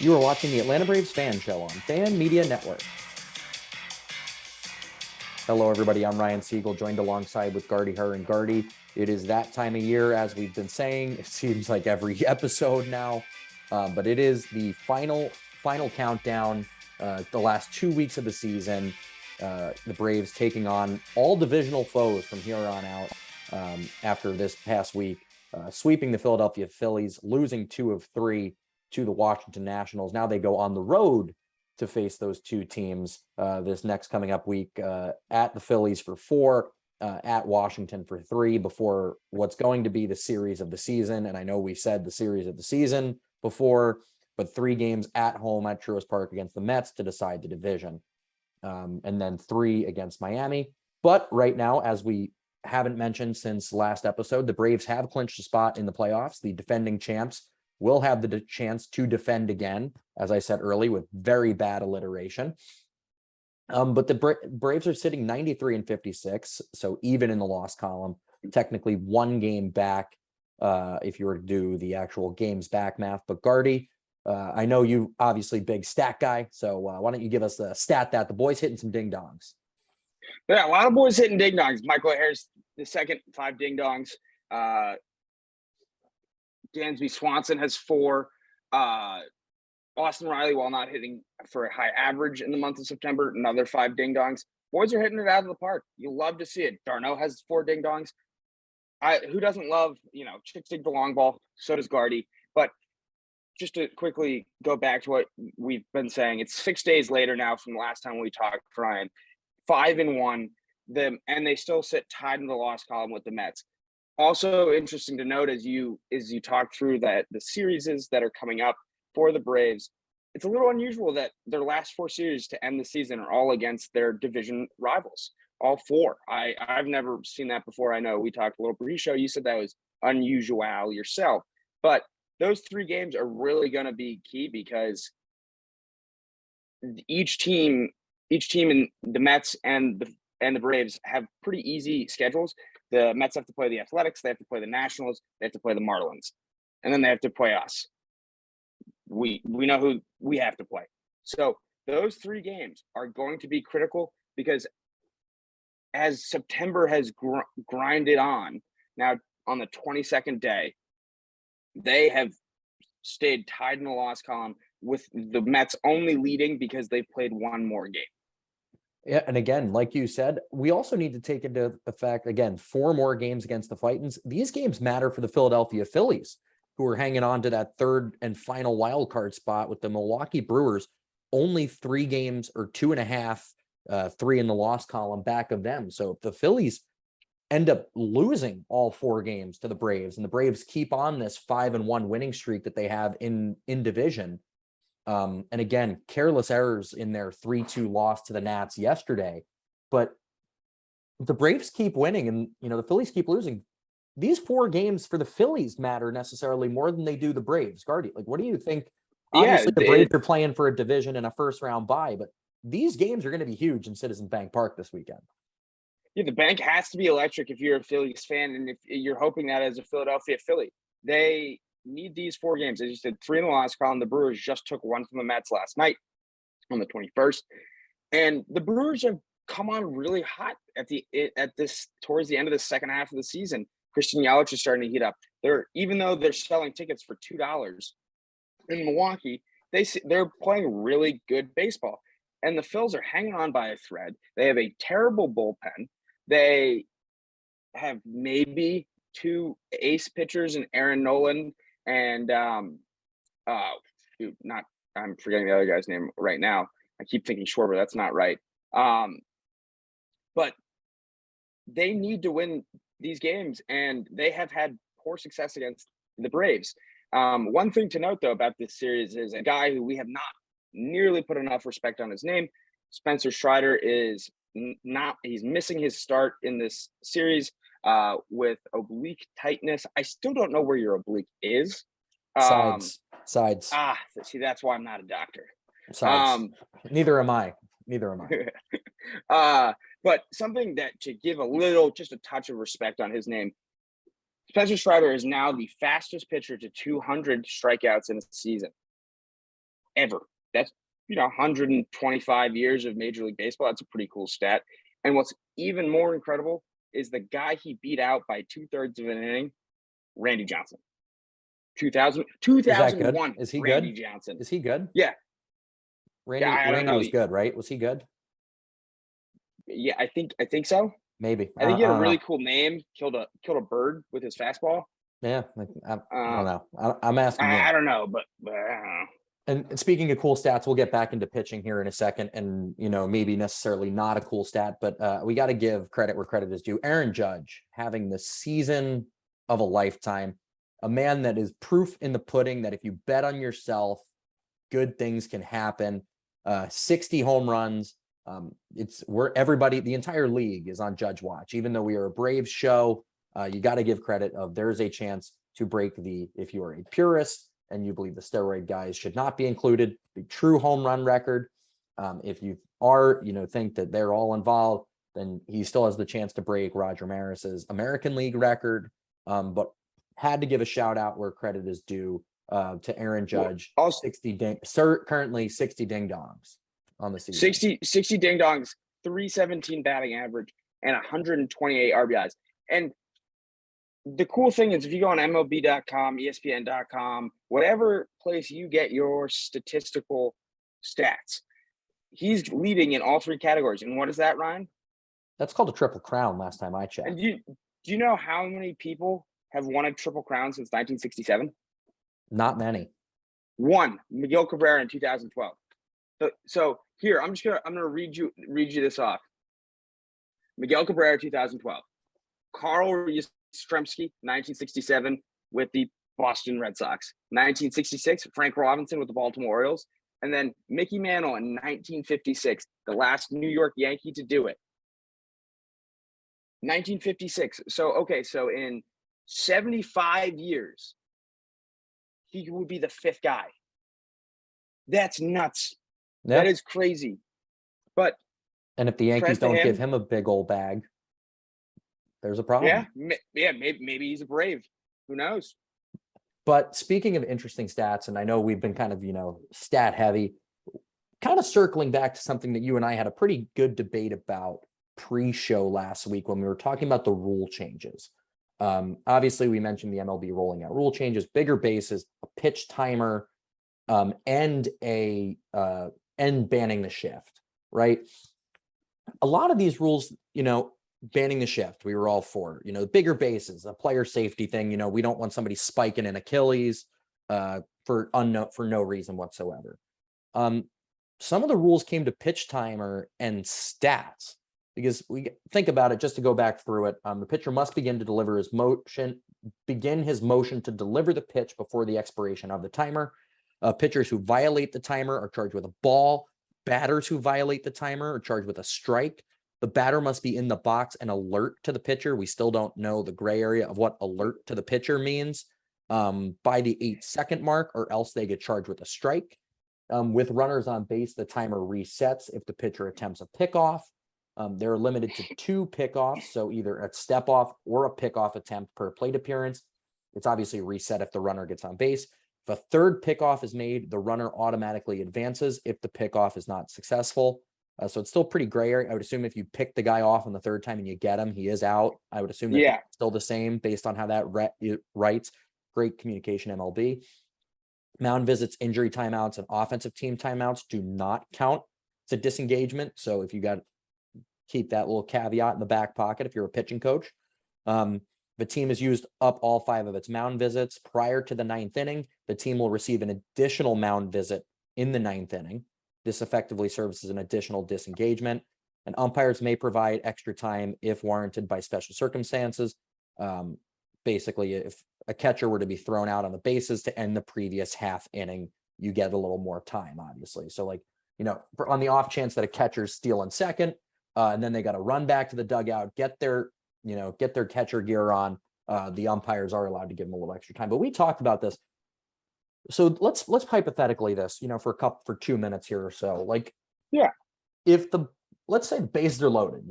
You are watching the Atlanta Braves Fan Show on Fan Media Network. Hello, everybody. I'm Ryan Siegel, joined alongside with Gardie, and Gardie. It is that time of year, as we've been saying. It seems like every episode now, but it is the final countdown. The last 2 weeks of the season, the Braves taking on all divisional foes from here on out. After this past week, sweeping the Philadelphia Phillies, losing 2 of 3 to the Washington Nationals. Now they go on the road to face those two teams this next coming up week, at the Phillies for 4, at Washington for 3, before what's going to be the series of the season. And I know we said the series of the season before, but 3 games at home at Truist Park against the Mets to decide the division, and then 3 against Miami. But right now, as we haven't mentioned since last episode, the Braves have clinched a spot in the playoffs. The defending champs will have the chance to defend again, as I said early, with very bad alliteration. But the Braves are sitting 93 and 56, so even in the loss column, technically 1 game back, if you were to do the actual games back math. But Gardie, I know you obviously big stat guy, so why don't you give us the stat that the boys hitting some ding dongs? Yeah, a lot of boys hitting ding dongs. Michael Harris, the second, 5 ding dongs. Dansby Swanson has 4. Austin Riley, while not hitting for a high average in the month of September, another 5 ding dongs. Boys are hitting it out of the park. You love to see it. Darno has 4 ding dongs. Who doesn't love, chicks dig the long ball? So does Gardie. But just to quickly go back to what we've been saying, it's 6 days later now from the last time we talked, Ryan. 5-1, and they still sit tied in the loss column with the Mets. Also interesting to note as you talk through that the series that are coming up for the Braves, it's a little unusual that their last 4 series to end the season are all against their division rivals. All 4. I've never seen that before. I know we talked a little pre-show. You said that was unusual yourself, but those 3 games are really going to be key because each team in the Mets and the Braves have pretty easy schedules. The Mets have to play the Athletics, they have to play the Nationals, they have to play the Marlins, and then they have to play us. We know who we have to play. So those 3 games are going to be critical because as September has grinded on, now on the 22nd day, they have stayed tied in the loss column with the Mets only leading because they've played 1 more game. Yeah, and again, like you said, we also need to take into the fact, again, 4 more games against the Titans. These games matter for the Philadelphia Phillies, who are hanging on to that 3rd and final wild card spot, with the Milwaukee Brewers only 3 games or 2.5, 3 in the loss column back of them. So if the Phillies end up losing all 4 games to the Braves, and the Braves keep on this 5-1 winning streak that they have in division, and again, careless errors in their 3-2 loss to the Nats yesterday, but the Braves keep winning and, the Phillies keep losing. These 4 games for the Phillies matter necessarily more than they do the Braves. Gardie, what do you think? Obviously, the Braves are playing for a division and a first-round bye, but these games are going to be huge in Citizens Bank Park this weekend. Yeah, the bank has to be electric if you're a Phillies fan, and if you're hoping that as a Philadelphia Philly. They need these 4 games. As you said, 3 in the last column. The Brewers just took 1 from the Mets last night on the 21st. And the Brewers have come on really hot towards the end of the second half of the season. Christian Yelich is starting to heat up. Even though they're selling tickets for $2 in Milwaukee, they're playing really good baseball. And the Phils are hanging on by a thread. They have a terrible bullpen. They have maybe 2 ace pitchers in Aaron Nolan and I'm forgetting the other guy's name right now. I keep thinking Schwarber. That's not right. But they need to win these games, and they have had poor success against the Braves. One thing to note, though, about this series is a guy who we have not nearly put enough respect on his name. Spencer Strider is he's missing his start in this series with oblique tightness. I still don't know where your oblique is. Sides. See, that's why I'm not a doctor. Sides. Neither am I. But something that to give just a touch of respect on his name, Spencer Strider is now the fastest pitcher to 200 strikeouts in a season. ever. That's 125 years of Major League Baseball. That's a pretty cool stat. And what's even more incredible is the guy he beat out by 2/3 of an inning, Randy Johnson. 2000, Is that good? 2001, Is he Randy good? Johnson. Is he good? Yeah. I don't Randy know. was good, right? Was he good? Yeah, I think so. Maybe. I think he I had a don't really know. cool name. Killed a bird with his fastball. Yeah, I don't Uh, know. I'm asking I you. don't know, but I don't know. And speaking of cool stats, we'll get back into pitching here in a second. And, maybe necessarily not a cool stat, but we got to give credit where credit is due. Aaron Judge having the season of a lifetime, a man that is proof in the pudding that if you bet on yourself, good things can happen. 60 home runs. It's where the entire league is on Judge watch. Even though we are a Braves show, you got to give credit of there's a chance to break if you are a purist and you believe the steroid guys should not be included, the true home run record. If you are, think that they're all involved, then he still has the chance to break Roger Maris's American League record. But had to give a shout out where credit is due to Aaron Judge. Well, 60 currently 60 ding dongs on the season. 60 ding dongs, 317 batting average, and 128 RBIs. And the cool thing is if you go on MLB.com, ESPN.com, whatever place you get your statistical stats, he's leading in all three categories. And what is that, Ryan? That's called a triple crown last time I checked. And do you know how many people have won a triple crown since 1967? Not many. One, Miguel Cabrera in 2012. So here, I'm gonna read you this off. Miguel Cabrera, 2012. Carl Yastrzemski, 1967, with the Boston Red Sox. 1966, Frank Robinson with the Baltimore Orioles. And then Mickey Mantle in 1956, the last New York Yankee to do it. 1956. So in 75 years, he would be the fifth guy. That's nuts. Yep. That is crazy. And if the Yankees don't give him a big old bag, there's a problem. Yeah, maybe he's a Brave. Who knows? But speaking of interesting stats, and I know we've been kind of, stat heavy, kind of circling back to something that you and I had a pretty good debate about pre-show last week when we were talking about the rule changes. Obviously, we mentioned the MLB rolling out rule changes, bigger bases, a pitch timer, and banning the shift, right? A lot of these rules, banning the shift, we were all for, bigger bases, a player safety thing. We don't want somebody spiking an Achilles for no reason whatsoever. Some of the rules came to pitch timer and stats, because we think about it, just to go back through it. The pitcher must begin his motion to deliver the pitch before the expiration of the timer. Pitchers who violate the timer are charged with a ball. Batters who violate the timer are charged with a strike. The batter must be in the box and alert to the pitcher. We still don't know the gray area of what alert to the pitcher means by the 8-second mark, or else they get charged with a strike. With runners on base, the timer resets if the pitcher attempts a pickoff. They're limited to 2 pickoffs, so either a step off or a pickoff attempt per plate appearance. It's obviously reset if the runner gets on base. If a third pickoff is made, the runner automatically advances if the pickoff is not successful. So it's still pretty gray area. I would assume if you pick the guy off on the third time and you get him, he is out. I would assume that's still the same based on how that writes. Great communication, MLB. Mound visits, injury timeouts, and offensive team timeouts do not count to disengagement. So if you keep that little caveat in the back pocket if you're a pitching coach. The team has used up all 5 of its mound visits prior to the 9th inning. The team will receive an additional mound visit in the 9th inning. This effectively serves as an additional disengagement, and umpires may provide extra time if warranted by special circumstances. Basically, if a catcher were to be thrown out on the bases to end the previous half inning, you get a little more time, obviously. So on the off chance that a catcher's stealing second, and then they got to run back to the dugout, get their catcher gear on, the umpires are allowed to give them a little extra time. But we talked about this. So let's hypothetically this, for 2 minutes here or so. If let's say the bases are loaded,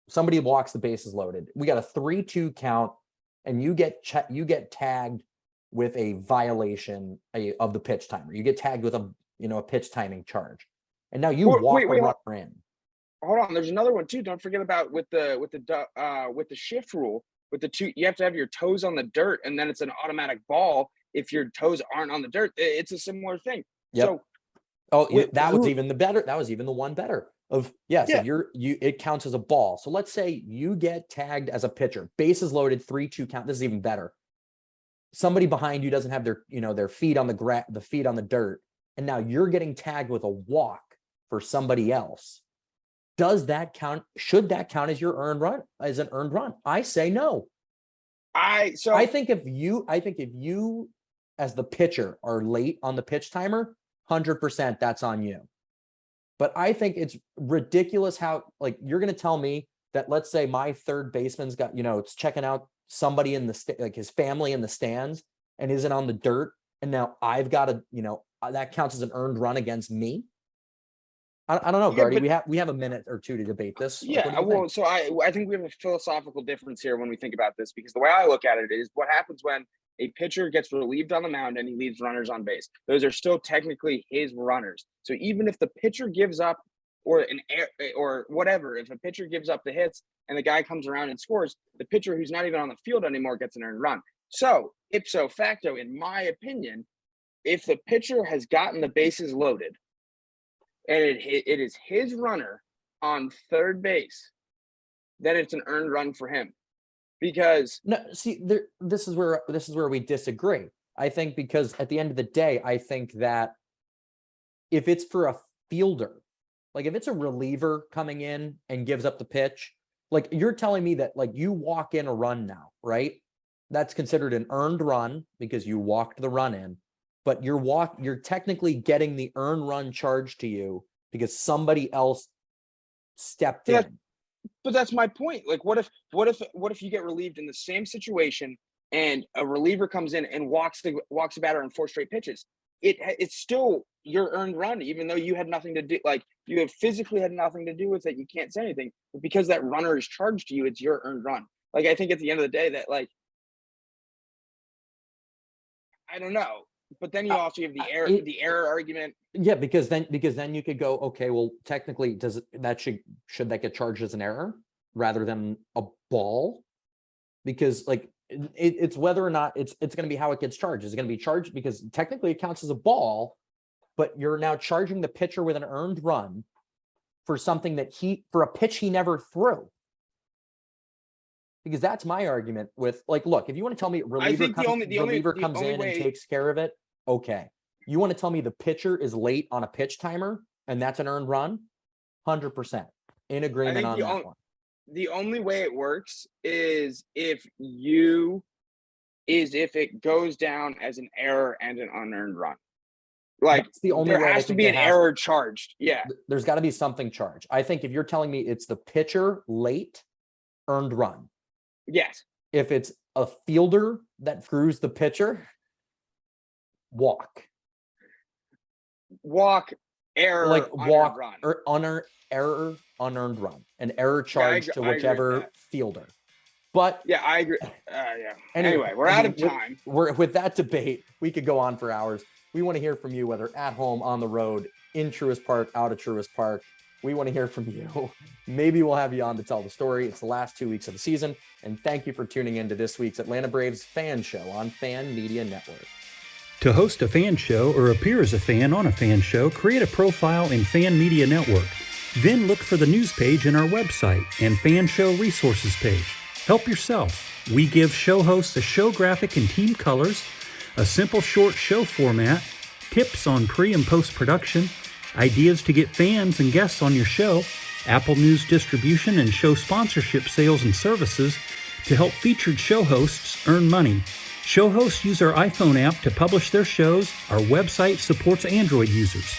somebody walks, the bases loaded. We got a 3-2 count, and you get tagged with a violation of the pitch timer. You get tagged with a pitch timing charge, and now you walk a runner in. Hold on, there's another one too. Don't forget about with the shift rule. With the two, you have to have your toes on the dirt, and then it's an automatic ball if your toes aren't on the dirt. It's a similar thing. Yep. So, was even the better. That was even the one better of yes. Yeah. If it counts as a ball. So let's say you get tagged as a pitcher, bases loaded, 3-2 count. This is even better. Somebody behind you doesn't have their feet on the feet on the dirt, and now you're getting tagged with a walk for somebody else. Does that count? Should that count as your earned run? As an earned run? I say no. I think if you as the pitcher are late on the pitch timer, 100% that's on you. But I think it's ridiculous how you're going to tell me that, let's say my third baseman's got it's checking out somebody in the his family in the stands and isn't on the dirt, and now I've got to that counts as an earned run against me. I don't know, Gardie. We have a minute or two to debate this. Yeah, well, so I think we have a philosophical difference here when we think about this, because the way I look at it is what happens when a pitcher gets relieved on the mound and he leaves runners on base. Those are still technically his runners. So even if the pitcher gives up or whatever, if a pitcher gives up the hits and the guy comes around and scores, the pitcher who's not even on the field anymore gets an earned run. So ipso facto, in my opinion, if the pitcher has gotten the bases loaded and it is his runner on third base, then it's an earned run for him. Because this is where we disagree. I think because at the end of the day, I think that if it's for a fielder, if it's a reliever coming in and gives up the pitch, you're telling me that you walk in a run now, right? That's considered an earned run because you walked the run in. But you're technically getting the earned run charged to you because somebody else stepped in. But that's my point. What if you get relieved in the same situation and a reliever comes in and walks the batter on 4 straight pitches? It's still your earned run, even though you had nothing to do. You have physically had nothing to do with it. You can't say anything, but because that runner is charged to you, it's your earned run. I think at the end of the day that I don't know. But then you also have the error argument. Yeah, because then you could go, okay, well, technically, should that get charged as an error rather than a ball? Because it's whether or not it's going to be how it gets charged. Is it going to be charged because technically it counts as a ball, but you're now charging the pitcher with an earned run for something for a pitch he never threw? Because that's my argument with look, if you want to tell me reliever comes in and takes care of it, okay. You want to tell me the pitcher is late on a pitch timer and that's an earned run? 100% in agreement on that one. The only way it works is if it goes down as an error and an unearned run. That's the only way. There has to be an error charged. Yeah. There's got to be something charged. I think if you're telling me it's the pitcher late, earned run. Yes. If it's a fielder that screws the pitcher, walk, error, walk, run. Or unearned run, an error charge to whichever fielder. But yeah, I agree. Anyway, we're out of time. With that debate, we could go on for hours. We want to hear from you, whether at home, on the road, in Truist Park, out of Truist Park. We want to hear from you. Maybe we'll have you on to tell the story. It's the last 2 weeks of the season. And thank you for tuning in to this week's Atlanta Braves Fan Show on Fan Media Network. To host a fan show or appear as a fan on a fan show, create a profile in Fan Media Network. Then look for the news page in our website and fan show resources page. Help yourself. We give show hosts a show graphic in team colors, a simple short show format, tips on pre- and post-production, ideas to get fans and guests on your show, Apple News distribution and show sponsorship sales and services to help featured show hosts earn money. Show hosts use our iPhone app to publish their shows. Our website supports Android users.